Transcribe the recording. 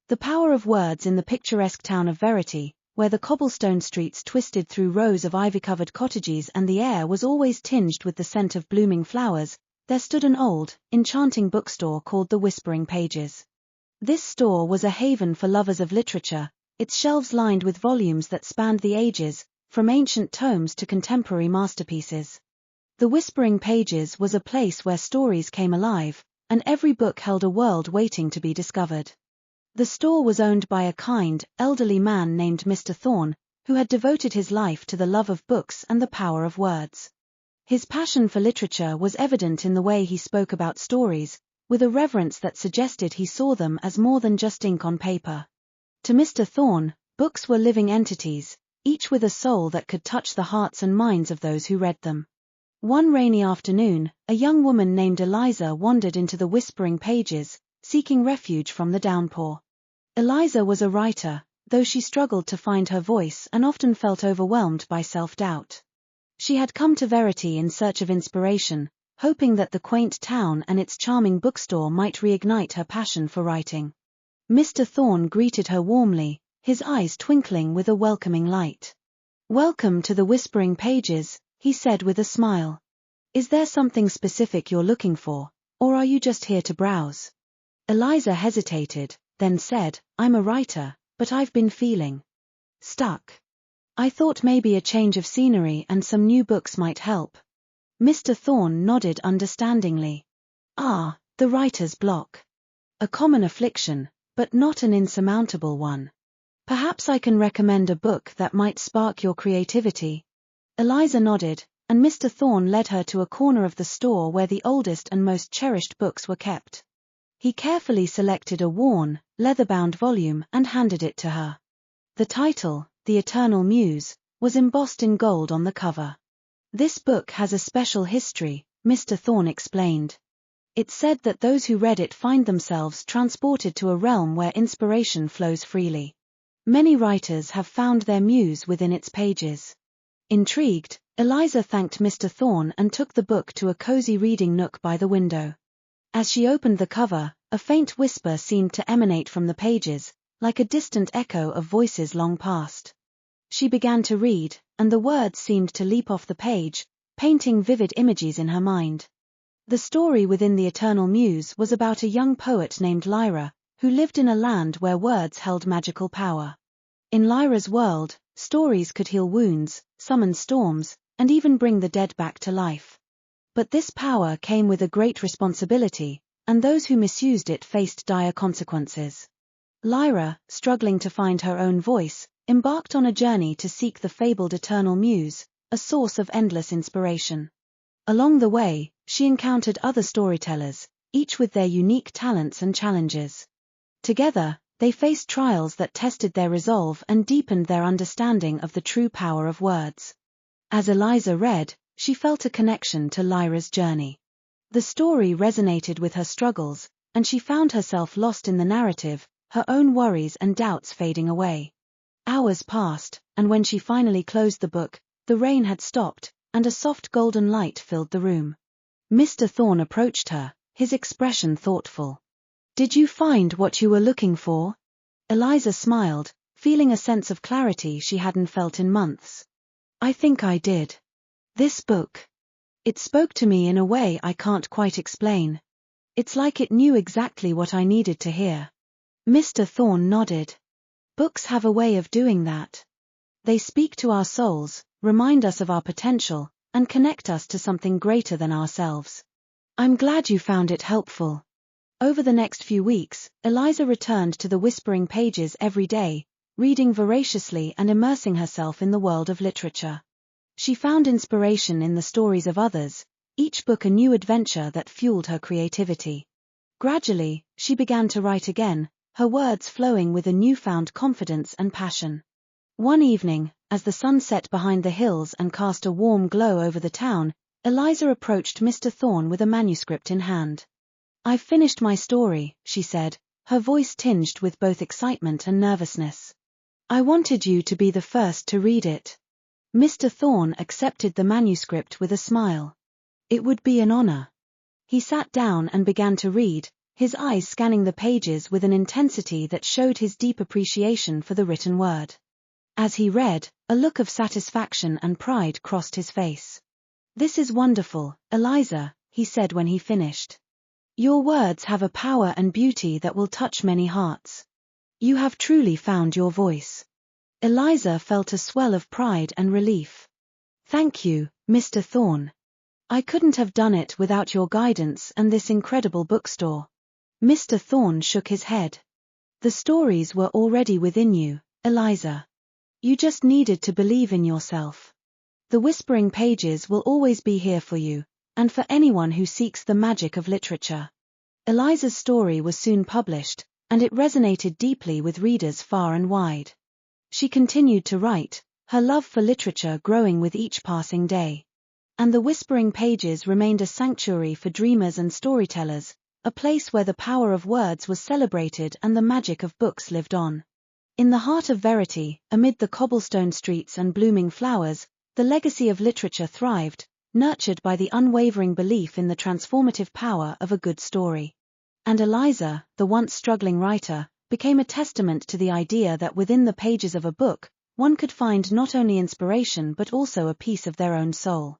The power of words. In the picturesque town of Verity, where the cobblestone streets twisted through rows of ivy-covered cottages and the air was always tinged with the scent of blooming flowers, there stood an old, enchanting bookstore called the Whispering Pages. This store was a haven for lovers of literature, its shelves lined with volumes that spanned the ages, from ancient tomes to contemporary masterpieces. The Whispering Pages was a place where stories came alive, and every book held a world waiting to be discovered. The store was owned by a kind, elderly man named Mr. Thorne, who had devoted his life to the love of books and the power of words. His passion for literature was evident in the way he spoke about stories, with a reverence that suggested he saw them as more than just ink on paper. To Mr. Thorne, books were living entities, each with a soul that could touch the hearts and minds of those who read them. One rainy afternoon, a young woman named Eliza wandered into the Whispering Pages, seeking refuge from the downpour. Eliza was a writer, though she struggled to find her voice and often felt overwhelmed by self-doubt. She had come to Verity in search of inspiration, hoping that the quaint town and its charming bookstore might reignite her passion for writing. Mr. Thorne greeted her warmly, his eyes twinkling with a welcoming light. "Welcome to the Whispering Pages," he said with a smile. "Is there something specific you're looking for, or are you just here to browse?" Eliza hesitated, then said, "I'm a writer, but I've been feeling stuck. I thought maybe a change of scenery and some new books might help." Mr. Thorne nodded understandingly. "Ah, the writer's block. A common affliction, but not an insurmountable one. Perhaps I can recommend a book that might spark your creativity." Eliza nodded, and Mr. Thorne led her to a corner of the store where the oldest and most cherished books were kept. He carefully selected a worn, leather-bound volume and handed it to her. The title, The Eternal Muse, was embossed in gold on the cover. "This book has a special history," Mr. Thorne explained. "It's said that those who read it find themselves transported to a realm where inspiration flows freely. Many writers have found their muse within its pages." Intrigued, Eliza thanked Mr. Thorne and took the book to a cozy reading nook by the window. As she opened the cover, a faint whisper seemed to emanate from the pages, like a distant echo of voices long past. She began to read, and the words seemed to leap off the page, painting vivid images in her mind. The story within the Eternal Muse was about a young poet named Lyra, who lived in a land where words held magical power. In Lyra's world, stories could heal wounds, summon storms, and even bring the dead back to life. But this power came with a great responsibility, and those who misused it faced dire consequences. Lyra, struggling to find her own voice, embarked on a journey to seek the fabled Eternal Muse, a source of endless inspiration. Along the way, she encountered other storytellers, each with their unique talents and challenges. Together, they faced trials that tested their resolve and deepened their understanding of the true power of words. As Eliza read, she felt a connection to Lyra's journey. The story resonated with her struggles, and she found herself lost in the narrative, her own worries and doubts fading away. Hours passed, and when she finally closed the book, the rain had stopped, and a soft golden light filled the room. Mr. Thorne approached her, his expression thoughtful. "Did you find what you were looking for?" Eliza smiled, feeling a sense of clarity she hadn't felt in months. "I think I did. This book. It spoke to me in a way I can't quite explain. It's like it knew exactly what I needed to hear." Mr. Thorne nodded. "Books have a way of doing that. They speak to our souls, remind us of our potential, and connect us to something greater than ourselves. I'm glad you found it helpful." Over the next few weeks, Eliza returned to the Whispering Pages every day, reading voraciously and immersing herself in the world of literature. She found inspiration in the stories of others, each book a new adventure that fueled her creativity. Gradually, she began to write again, her words flowing with a newfound confidence and passion. One evening, as the sun set behind the hills and cast a warm glow over the town, Eliza approached Mr. Thorne with a manuscript in hand. "I've finished my story," she said, her voice tinged with both excitement and nervousness. "I wanted you to be the first to read it." Mr. Thorne accepted the manuscript with a smile. "It would be an honor." He sat down and began to read, his eyes scanning the pages with an intensity that showed his deep appreciation for the written word. As he read, a look of satisfaction and pride crossed his face. "This is wonderful, Eliza," he said when he finished. "Your words have a power and beauty that will touch many hearts. You have truly found your voice." Eliza felt a swell of pride and relief. "Thank you, Mr. Thorne. I couldn't have done it without your guidance and this incredible bookstore." Mr. Thorne shook his head. "The stories were already within you, Eliza. You just needed to believe in yourself. The whispering pages will always be here for you, and for anyone who seeks the magic of literature." Eliza's story was soon published, and it resonated deeply with readers far and wide. She continued to write, her love for literature growing with each passing day. And the whispering pages remained a sanctuary for dreamers and storytellers, a place where the power of words was celebrated and the magic of books lived on. In the heart of Verity, amid the cobblestone streets and blooming flowers, the legacy of literature thrived, nurtured by the unwavering belief in the transformative power of a good story. And Eliza, the once struggling writer, became a testament to the idea that within the pages of a book, one could find not only inspiration but also a piece of their own soul.